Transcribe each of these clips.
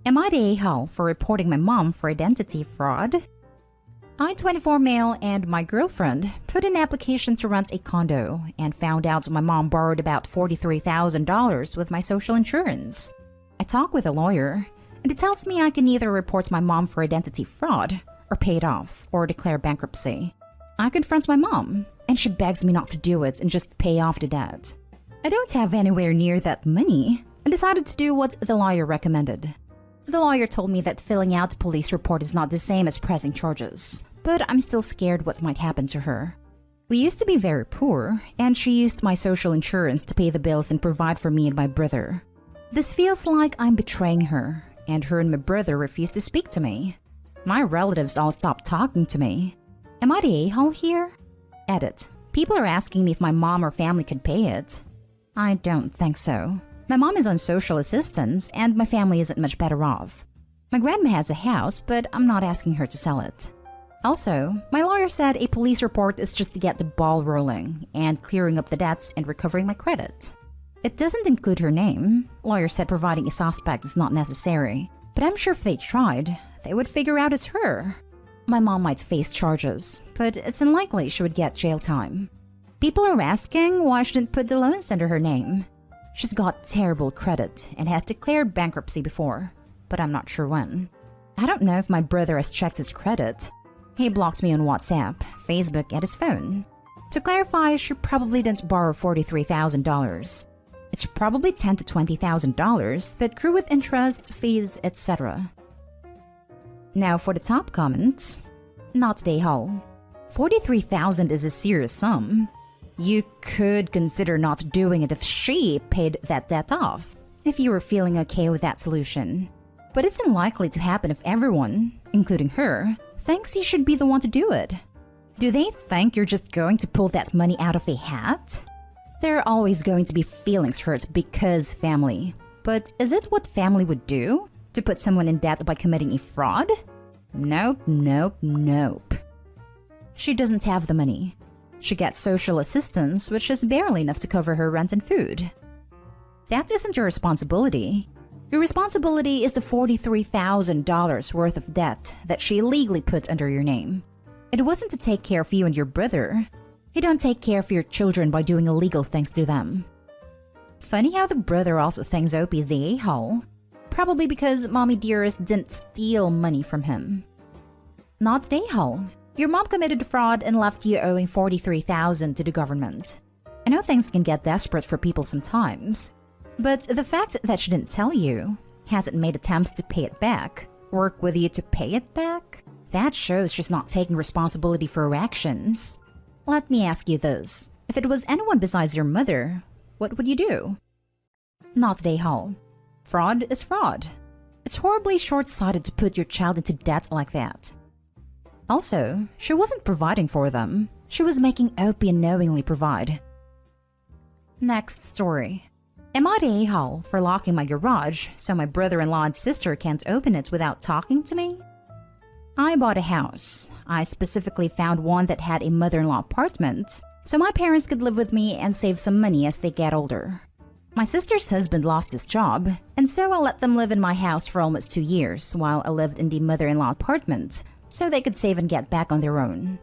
Am I the a-hole for reporting my mom for identity fraud? I, 24 male, and my girlfriend put in an application to rent a condo and found out my mom borrowed about $43,000 with my social insurance. I talk with a lawyer, and it tells me I can either report my mom for identity fraud, or pay it off, or declare bankruptcy. I confront my mom, and she begs me not to do it and just pay off the debt. I don't have anywhere near that money, and decided to do what the lawyer recommended. The lawyer told me that filling out a police report is not the same as pressing charges, but I'm still scared what might happen to her. We used to be very poor, and she used my social insurance to pay the bills and provide for me and my brother. This feels like I'm betraying her, and her and my brother refuse to speak to me. My relatives all stopped talking to me. Am I the a-hole here? Edit. People are asking me if my mom or family could pay it. I don't think so. My mom is on social assistance, and my family isn't much better off. My grandma has a house, but I'm not asking her to sell it. Also, my lawyer said a police report is just to get the ball rolling and clearing up the debts and recovering my credit. It doesn't include her name. Lawyer said providing a suspect is not necessary, but I'm sure if they tried, they would figure out it's her. My mom might face charges, but it's unlikely she would get jail time. People are asking why I shouldn't put the loans under her name. She's got terrible credit and has declared bankruptcy before, but I'm not sure when. I don't know if my brother has checked his credit. He blocked me on WhatsApp, Facebook, and his phone. To clarify, she probably didn't borrow $43,000. It's probably $10,000 to $20,000 that accrue with interest, fees, etc. Now for the top comment. Not the a-hole. $43,000 is a serious sum. You could consider not doing it if she paid that debt off, if you were feeling okay with that solution. But it's unlikely to happen if everyone, including her, thinks you should be the one to do it. Do they think you're just going to pull that money out of a hat? There are always going to be feelings hurt because family. But is it what family would do? To put someone in debt by committing a fraud? Nope, nope, nope. She doesn't have the money. She gets social assistance, which is barely enough to cover her rent and food. That isn't your responsibility. Your responsibility is the $43,000 worth of debt that she illegally put under your name. It wasn't to take care of you and your brother. You don't take care of your children by doing illegal things to them. Funny how the brother also thinks Opie is the a-hole. Probably because Mommy Dearest didn't steal money from him. Not the a-hole. Your mom committed fraud and left you owing $43,000 to the government. I know things can get desperate for people sometimes, but the fact that she didn't tell you, hasn't made attempts to pay it back, work with you to pay it back, that shows she's not taking responsibility for her actions. Let me ask you this. If it was anyone besides your mother, what would you do? Not the a-hole. Fraud is fraud. It's horribly short-sighted to put your child into debt like that. Also, she wasn't providing for them. She was making Opie unknowingly provide. Next story. Am I the a-hole for locking my garage so my brother-in-law and sister can't open it without talking to me? I bought a house. I specifically found one that had a mother-in-law apartment, so my parents could live with me and save some money as they get older. My sister's husband lost his job, and so I let them live in my house for almost 2 years while I lived in the mother-in-law apartment, so they could save and get back on their own.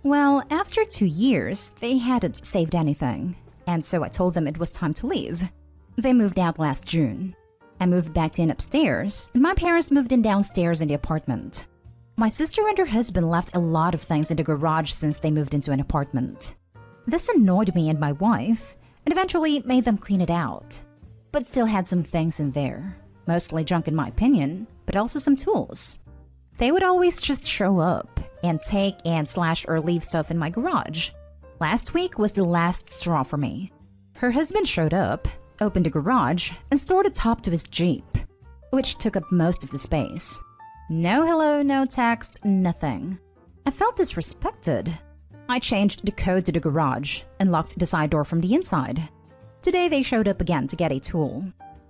Well, after 2 years, they hadn't saved anything, and so I told them it was time to leave. They moved out last June. I moved back in upstairs, and my parents moved in downstairs in the apartment. My sister and her husband left a lot of things in the garage since they moved into an apartment. This annoyed me and my wife, and eventually made them clean it out, but still had some things in there. Mostly junk in my opinion, but also some tools. They would always just show up and take and slash or leave stuff in my garage. Last week was the last straw for me. Her husband showed up, opened the garage, and stored a top to his Jeep, which took up most of the space. No hello, no text, nothing. I felt disrespected. I changed the code to the garage and locked the side door from the inside. Today they showed up again to get a tool.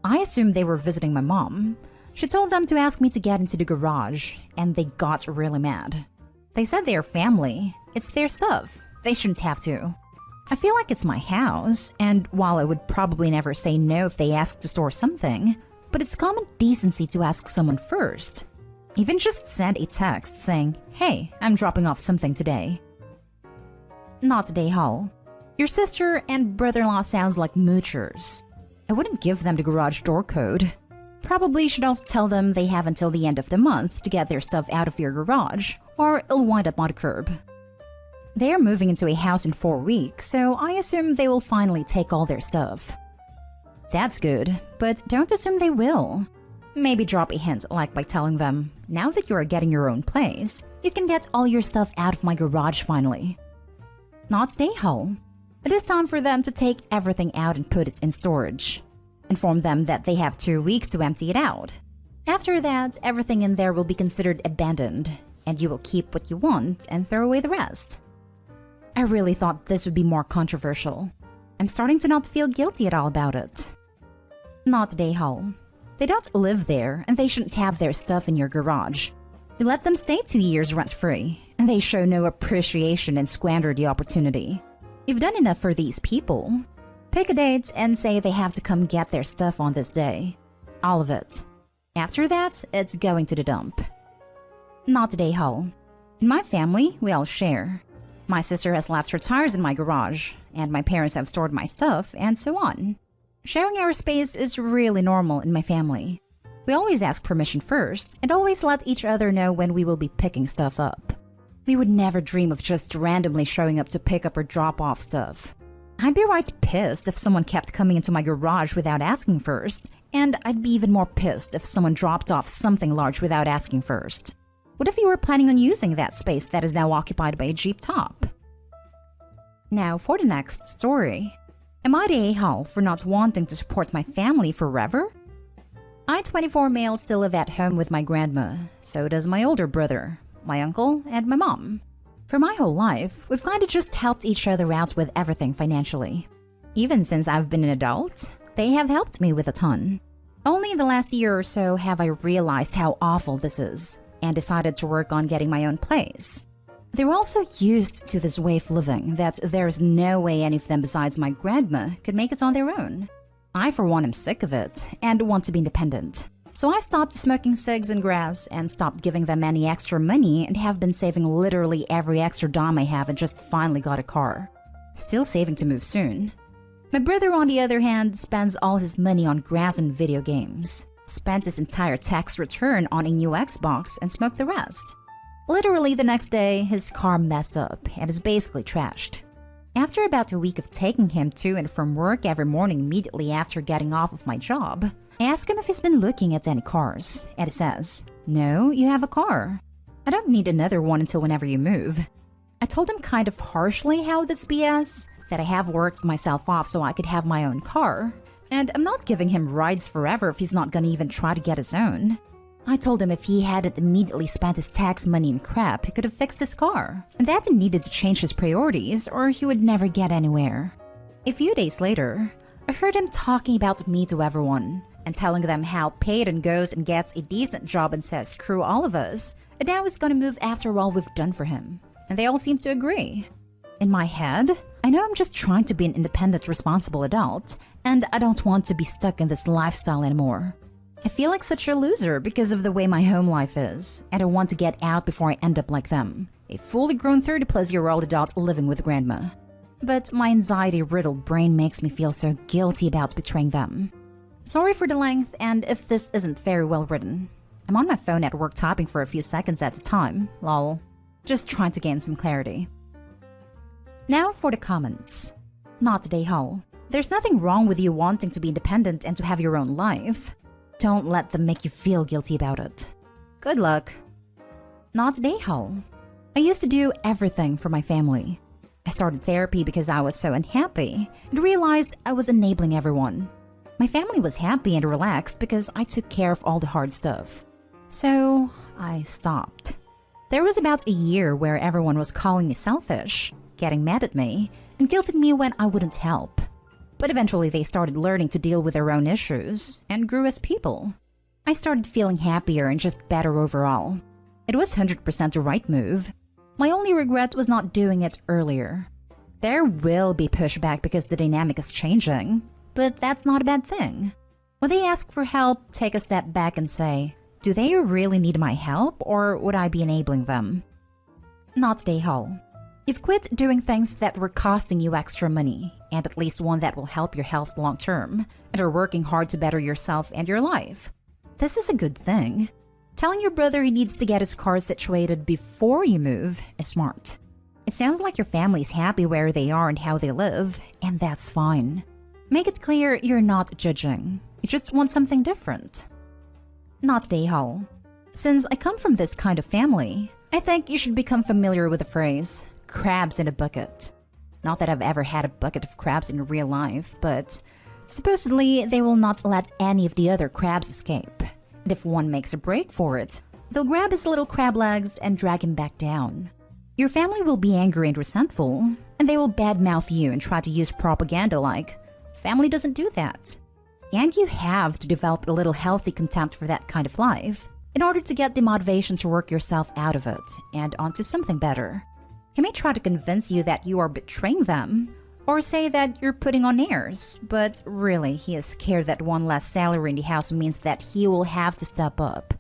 I assumed they were visiting my mom. She told them to ask me to get into the garage, and they got really mad. They said they are family. It's their stuff. They shouldn't have to. I feel like it's my house, and while I would probably never say no if they asked to store something, But it's common decency to ask someone first. Even just send a text saying, "Hey, I'm dropping off something today." Not today, Hall. Your sister and brother-in-law sounds like moochers. I wouldn't give them the garage door code. Probably should also tell them they have until the end of the month to get their stuff out of your garage, or it'll wind up on the curb. They are moving into a house in 4 weeks, so I assume they will finally take all their stuff. That's good, but don't assume they will. Maybe drop a hint, like by telling them, "Now that you are getting your own place, you can get all your stuff out of my garage finally." Not today, Hull. It is time for them to take everything out and put it in storage. Inform them that they have 2 weeks to empty it out. After that, everything in there will be considered abandoned, and you will keep what you want and throw away the rest. I really thought this would be more controversial. I'm starting to not feel guilty at all about it. Not today, Hull. They don't live there, and they shouldn't have their stuff in your garage. You let them stay 2 years rent-free, and they show no appreciation and squander the opportunity. You've done enough for these people. Pick a date and say they have to come get their stuff on this day. All of it. After that, it's going to the dump. Not today, Hull. In my family, we all share. My sister has left her tires in my garage, and my parents have stored my stuff, and so on. Sharing our space is really normal in my family. We always ask permission first, and always let each other know when we will be picking stuff up. We would never dream of just randomly showing up to pick up or drop off stuff. I'd be right pissed if someone kept coming into my garage without asking first, and I'd be even more pissed if someone dropped off something large without asking first. What if you were planning on using that space that is now occupied by a Jeep top? Now for the next story. Am I the a-hole for not wanting to support my family forever? I, 24 male, still live at home with my grandma. So does my older brother, my uncle, and my mom. For my whole life, we've kind of just helped each other out with everything financially. Even since I've been an adult, they have helped me with a ton. Only in the last year or so have I realized how awful this is, and decided to work on getting my own place. They're also used to this way of living that there's no way any of them besides my grandma could make it on their own. I, for one, am sick of it and want to be independent. So I stopped smoking cigs and grass and stopped giving them any extra money and have been saving literally every extra dime I have and just finally got a car. Still saving to move soon. My brother, on the other hand, spends all his money on grass and video games. Spent his entire tax return on a new Xbox and smoked the rest. Literally the next day, his car messed up and is basically trashed. After about a week of taking him to and from work every morning immediately after getting off of my job, I ask him if he's been looking at any cars, and he says, "No, you have a car. I don't need another one until whenever you move." I told him kind of harshly how this BS, that I have worked myself off so I could have my own car, and I'm not giving him rides forever if he's not gonna even try to get his own. I told him if he hadn't immediately spent his tax money in crap, he could have fixed his car, and that he needed to change his priorities or he would never get anywhere. A few days later, I heard him talking about me to everyone, and telling them how Peyton goes and gets a decent job and says screw all of us, and now he's gonna move after all we've done for him. And they all seem to agree. In my head, I know I'm just trying to be an independent, responsible adult, and I don't want to be stuck in this lifestyle anymore. I feel like such a loser because of the way my home life is, and I want to get out before I end up like them, a fully grown 30-plus-year-old adult living with grandma. But my anxiety-riddled brain makes me feel so guilty about betraying them. Sorry for the length, and if this isn't very well written. I'm on my phone at work typing for a few seconds at a time, lol. Just trying to gain some clarity. Now for the comments. Not today, Hull. There's nothing wrong with you wanting to be independent and to have your own life. Don't let them make you feel guilty about it. Good luck. Not today, Hull. I used to do everything for my family. I started therapy because I was so unhappy and realized I was enabling everyone. My family was happy and relaxed because I took care of all the hard stuff. So I stopped. There was about a year where everyone was calling me selfish, getting mad at me, and guilting me when I wouldn't help. But eventually they started learning to deal with their own issues and grew as people. I started feeling happier and just better overall. It was 100% the right move. My only regret was not doing it earlier. There will be pushback because the dynamic is changing, but that's not a bad thing. When they ask for help, take a step back and say, do they really need my help or would I be enabling them? Not day haul. You've quit doing things that were costing you extra money, and at least one that will help your health long term, and are working hard to better yourself and your life. This is a good thing. Telling your brother he needs to get his car situated before you move is smart. It sounds like your family's happy where they are and how they live, and that's fine. Make it clear you're not judging. You just want something different. Not day haul. Since I come from this kind of family, I think you should become familiar with the phrase, crabs in a bucket. Not that I've ever had a bucket of crabs in real life, but supposedly they will not let any of the other crabs escape. And if one makes a break for it, they'll grab his little crab legs and drag him back down. Your family will be angry and resentful, and they will badmouth you and try to use propaganda like, family doesn't do that. And you have to develop a little healthy contempt for that kind of life in order to get the motivation to work yourself out of it and onto something better. He may try to convince you that you are betraying them, or say that you're putting on airs, but really he is scared that one less salary in the house means that he will have to step up.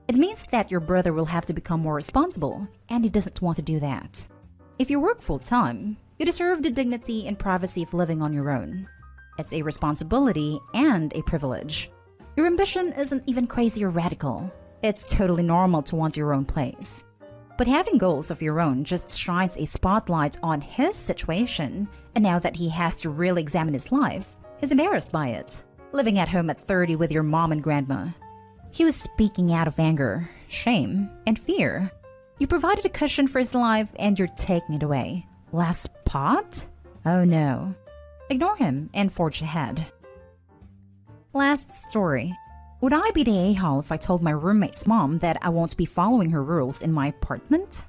It means that your brother will have to become more responsible, and he doesn't want to do that. If you work full-time, you deserve the dignity and privacy of living on your own. It's a responsibility and a privilege. Your ambition isn't even crazy or radical. It's totally normal to want your own place. But having goals of your own just shines a spotlight on his situation, and now that he has to really examine his life, he's embarrassed by it. Living at home at 30 with your mom and grandma. He was speaking out of anger, shame, and fear. You provided a cushion for his life and you're taking it away. Last pot? Oh no. Ignore him and forge ahead. Last story. Would I be the a-hole if I told my roommate's mom that I won't be following her rules in my apartment?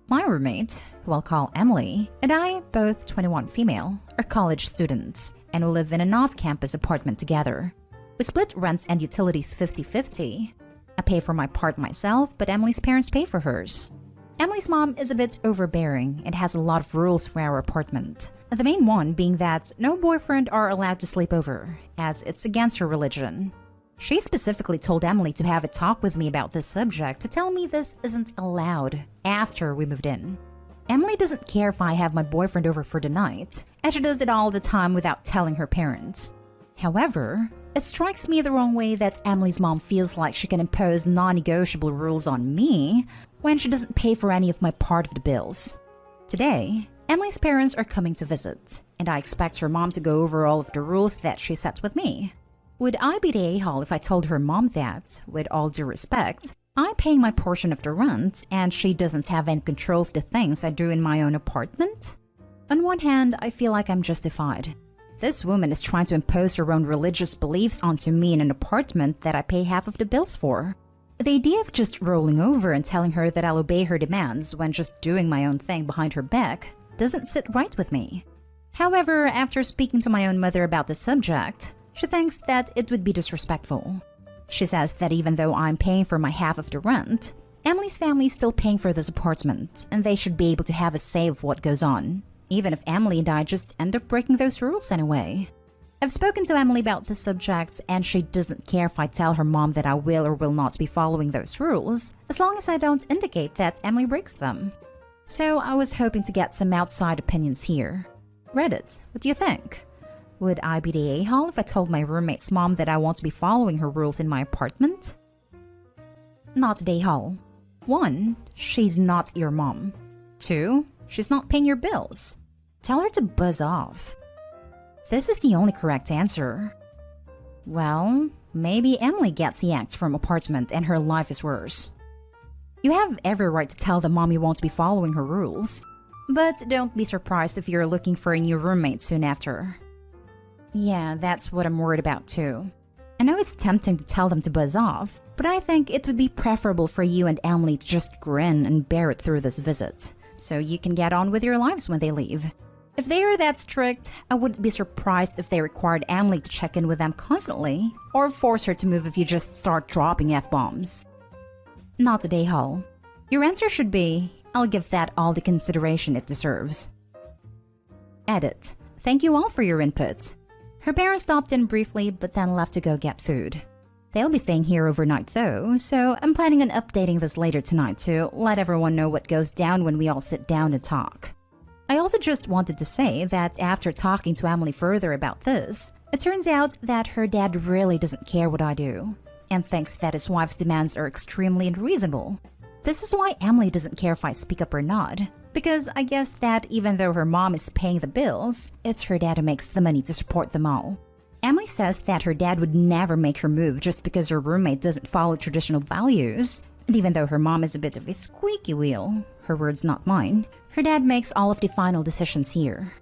My roommate, who I'll call Emily, and I, both 21 female, are college students and we live in an off-campus apartment together. We split rents and utilities 50-50. I pay for my part myself, but Emily's parents pay for hers. Emily's mom is a bit overbearing and has a lot of rules for our apartment. The main one being that no boyfriend are allowed to sleep over, as it's against her religion. She specifically told Emily to have a talk with me about this subject to tell me this isn't allowed after we moved in. Emily doesn't care if I have my boyfriend over for the night, and she does it all the time without telling her parents. However, it strikes me the wrong way that Emily's mom feels like she can impose non-negotiable rules on me when she doesn't pay for any of my part of the bills. Today, Emily's parents are coming to visit, and I expect her mom to go over all of the rules that she sets with me. Would I be the a-hole if I told her mom that, with all due respect, I'm paying my portion of the rent and she doesn't have any control of the things I do in my own apartment? On one hand, I feel like I'm justified. This woman is trying to impose her own religious beliefs onto me in an apartment that I pay half of the bills for. The idea of just rolling over and telling her that I'll obey her demands when just doing my own thing behind her back doesn't sit right with me. However, after speaking to my own mother about the subject, she thinks that it would be disrespectful. She says that even though I'm paying for my half of the rent, Emily's family is still paying for this apartment, and they should be able to have a say of what goes on, even if Emily and I just end up breaking those rules anyway. I've spoken to Emily about this subject, and she doesn't care if I tell her mom that I will or will not be following those rules, as long as I don't indicate that Emily breaks them. So I was hoping to get some outside opinions here. Reddit, what do you think? Would I be the a-hole if I told my roommate's mom that I won't be following her rules in my apartment? Not the a-hole. 1. She's not your mom. 2. She's not paying your bills. Tell her to buzz off. This is the only correct answer. Well, maybe Emily gets yanked from apartment and her life is worse. You have every right to tell the mom you won't be following her rules. But don't be surprised if you're looking for a new roommate soon after. Yeah, that's what I'm worried about too. I know it's tempting to tell them to buzz off, but I think it would be preferable for you and Emily to just grin and bear it through this visit, so you can get on with your lives when they leave. If they are that strict, I wouldn't be surprised if they required Emily to check in with them constantly, or force her to move if you just start dropping F-bombs. Not a a-hole. Your answer should be, I'll give that all the consideration it deserves. Edit. Thank you all for your input. Her parents stopped in briefly but then left to go get food. They'll be staying here overnight though, so I'm planning on updating this later tonight to let everyone know what goes down when we all sit down and talk. I also just wanted to say that after talking to Emily further about this, it turns out that her dad really doesn't care what I do, and thinks that his wife's demands are extremely unreasonable. This is why Emily doesn't care if I speak up or not, because I guess that even though her mom is paying the bills, it's her dad who makes the money to support them all. Emily says that her dad would never make her move just because her roommate doesn't follow traditional values, and even though her mom is a bit of a squeaky wheel, her words not mine, her dad makes all of the final decisions here.